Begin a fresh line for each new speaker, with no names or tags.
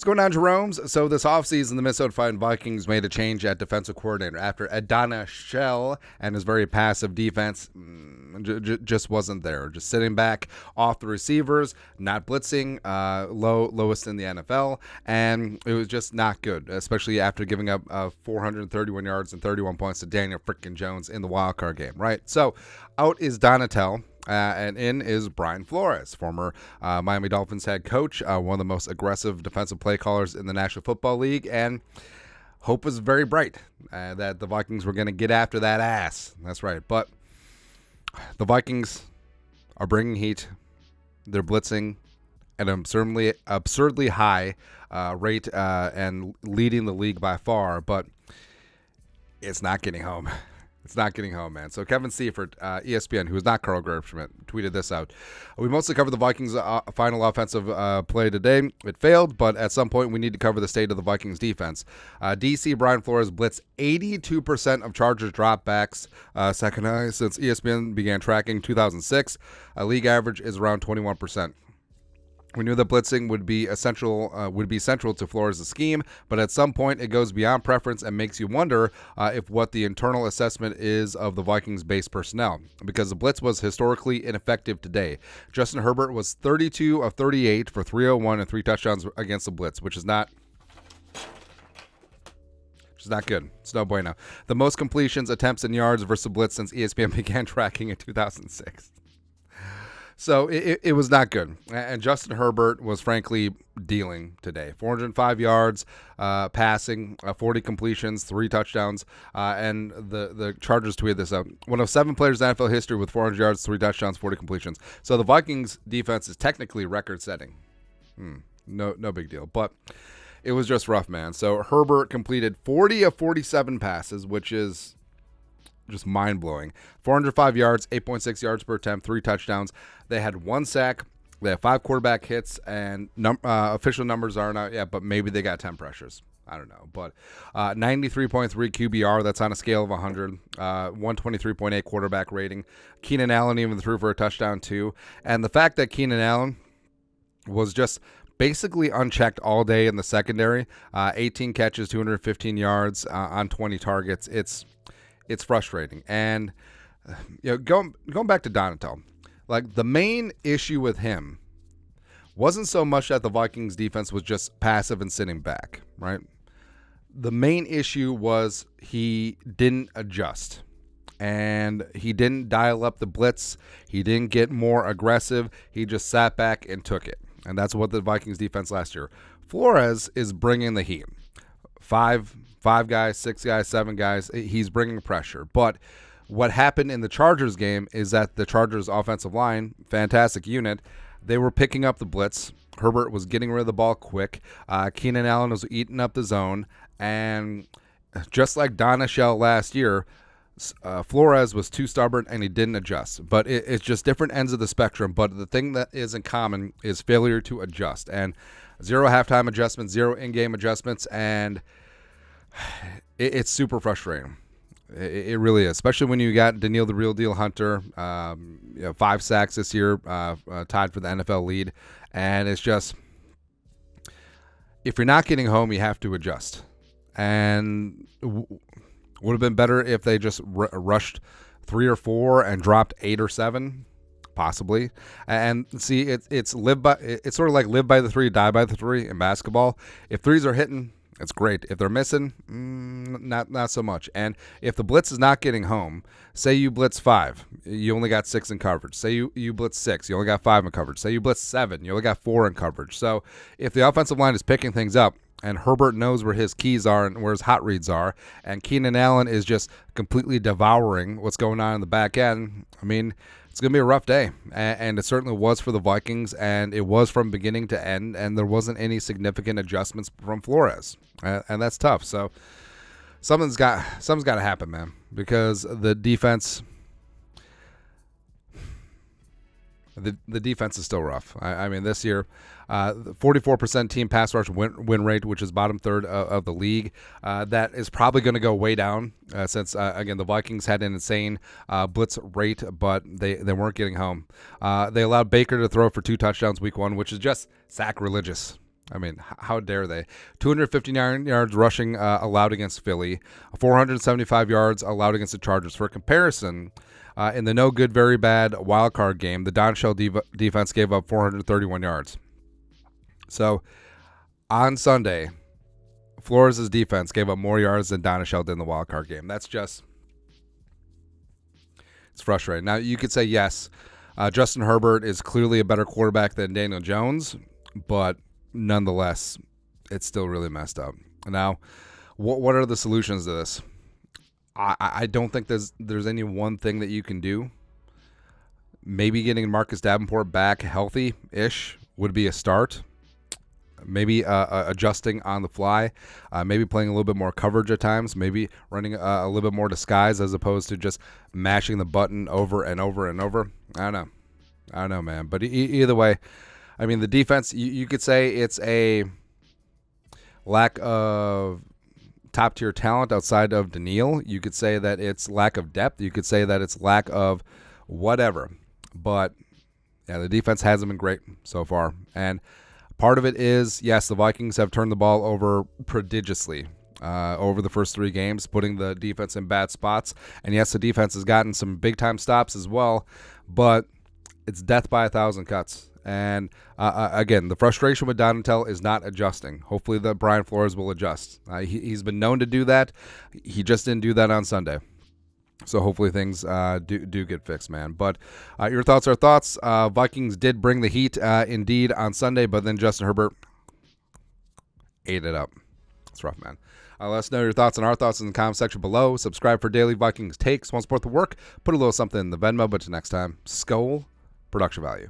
What's going on, Jerome's? So this offseason, the Minnesota Vikings made a change at defensive coordinator after Adana Shell and his very passive defense just wasn't there. Just sitting back off the receivers, not blitzing, lowest in the NFL, and it was just not good, especially after giving up 431 yards and 31 points to Daniel frickin' Jones in the wildcard game, right? So out is Donatel. And in is Brian Flores, former Miami Dolphins head coach, one of the most aggressive defensive play callers in the National Football League, and hope was very bright that the Vikings were going to get after that ass. That's right. But the Vikings are bringing heat. They're blitzing at an absurdly high rate and leading the league by far, but it's not getting home. It's not getting home, man. So Kevin Seifert, ESPN, who is not Carl Gershman, tweeted this out. We mostly covered the Vikings' final offensive play today. It failed, but at some point we need to cover the state of the Vikings defense. DC Brian Flores blitzed 82% of Chargers dropbacks, second high since ESPN began tracking 2006. League average is around 21%. We knew that blitzing would be central to Flores' scheme, but at some point it goes beyond preference and makes you wonder if what the internal assessment is of the Vikings' base personnel, because the blitz was historically ineffective today. Justin Herbert was 32 of 38 for 301 and 3 touchdowns against the blitz, which is not good. It's no bueno. The most completions, attempts, and yards versus blitz since ESPN began tracking in 2006. So it was not good. And Justin Herbert was frankly dealing today. 405 yards passing, 40 completions, 3 touchdowns. And the Chargers tweeted this out. One of 7 players in NFL history with 400 yards, 3 touchdowns, 40 completions. So the Vikings defense is technically record-setting. No big deal. But it was just rough, man. So Herbert completed 40 of 47 passes, which is just mind-blowing. 405 yards, 8.6 yards per attempt, 3 touchdowns. They had 1 sack. They had 5 quarterback hits, and official numbers aren't out yet, but maybe they got 10 pressures. I don't know. But 93.3 QBR, that's on a scale of 100. 123.8 quarterback rating. Keenan Allen even threw for a touchdown, too. And the fact that Keenan Allen was just basically unchecked all day in the secondary, 18 catches, 215 yards on 20 targets, it's frustrating. And going back to Donatel, like the main issue with him wasn't so much that the Vikings defense was just passive and sitting back, right? The main issue was he didn't adjust, and he didn't dial up the blitz. He didn't get more aggressive. He just sat back and took it. And that's what the Vikings defense last year. Flores is bringing the heat. 5 guys, 6 guys, 7 guys. He's bringing pressure. But what happened in the Chargers game is that the Chargers offensive line, fantastic unit, they were picking up the blitz. Herbert was getting rid of the ball quick. Keenan Allen was eating up the zone. And just like Donna Shell last year, Flores was too stubborn and he didn't adjust. But it's just different ends of the spectrum. But the thing that is in common is failure to adjust. And 0 halftime adjustments, 0 in-game adjustments, and it's super frustrating. It really is, especially when you got Daniil the Real Deal Hunter, 5 sacks this year, tied for the NFL lead. And it's just, if you're not getting home, you have to adjust. And would have been better if they just rushed 3 or 4 and dropped 8 or 7, possibly. And see, it's sort of like live by the 3, die by the 3 in basketball. If 3s are hitting, it's great. If they're missing, not so much. And if the blitz is not getting home, say you blitz 5, you only got 6 in coverage. Say you blitz 6, you only got 5 in coverage. Say you blitz 7, you only got 4 in coverage. So if the offensive line is picking things up, and Herbert knows where his keys are and where his hot reads are, and Keenan Allen is just completely devouring what's going on in the back end, I mean, it's going to be a rough day. And it certainly was for the Vikings, and it was from beginning to end, and there wasn't any significant adjustments from Flores. And that's tough. So something's got to happen, man, because the defense the defense is still rough. I mean, this year, 44% team pass rush win rate, which is bottom third of the league. That is probably going to go way down since, again, the Vikings had an insane blitz rate, but they weren't getting home. They allowed Baker to throw for 2 touchdowns week 1, which is just sacrilegious. I mean, how dare they? 259 yards rushing allowed against Philly, 475 yards allowed against the Chargers. For comparison, in the no good, very bad wild card game, the Donshell defense gave up 431 yards. So on Sunday, Flores' defense gave up more yards than Donshell did in the wild card game. That's just, it's frustrating. Now, you could say, yes, Justin Herbert is clearly a better quarterback than Daniel Jones, but nonetheless, it's still really messed up. Now, what are the solutions to this? I don't think there's any one thing that you can do. Maybe getting Marcus Davenport back healthy-ish would be a start. Maybe adjusting on the fly. Maybe playing a little bit more coverage at times. Maybe running a little bit more disguise as opposed to just mashing the button over and over and over. I don't know, man. But either way, I mean, the defense, you could say it's a lack of top-tier talent outside of Daniil. You could say that it's lack of depth. You could say that it's lack of whatever. But, yeah, the defense hasn't been great so far. And part of it is, yes, the Vikings have turned the ball over prodigiously over the first 3 games, putting the defense in bad spots. And, yes, the defense has gotten some big-time stops as well. But it's death by 1,000 cuts. And, again, the frustration with Donatell is not adjusting. Hopefully the Brian Flores will adjust. He's been known to do that. He just didn't do that on Sunday. So hopefully things do get fixed, man. But your thoughts are thoughts. Vikings did bring the heat indeed on Sunday, but then Justin Herbert ate it up. It's rough, man. Let us know your thoughts and our thoughts in the comment section below. Subscribe for daily Vikings takes. Want to support the work? Put a little something in the Venmo. But till next time, Skol, production value.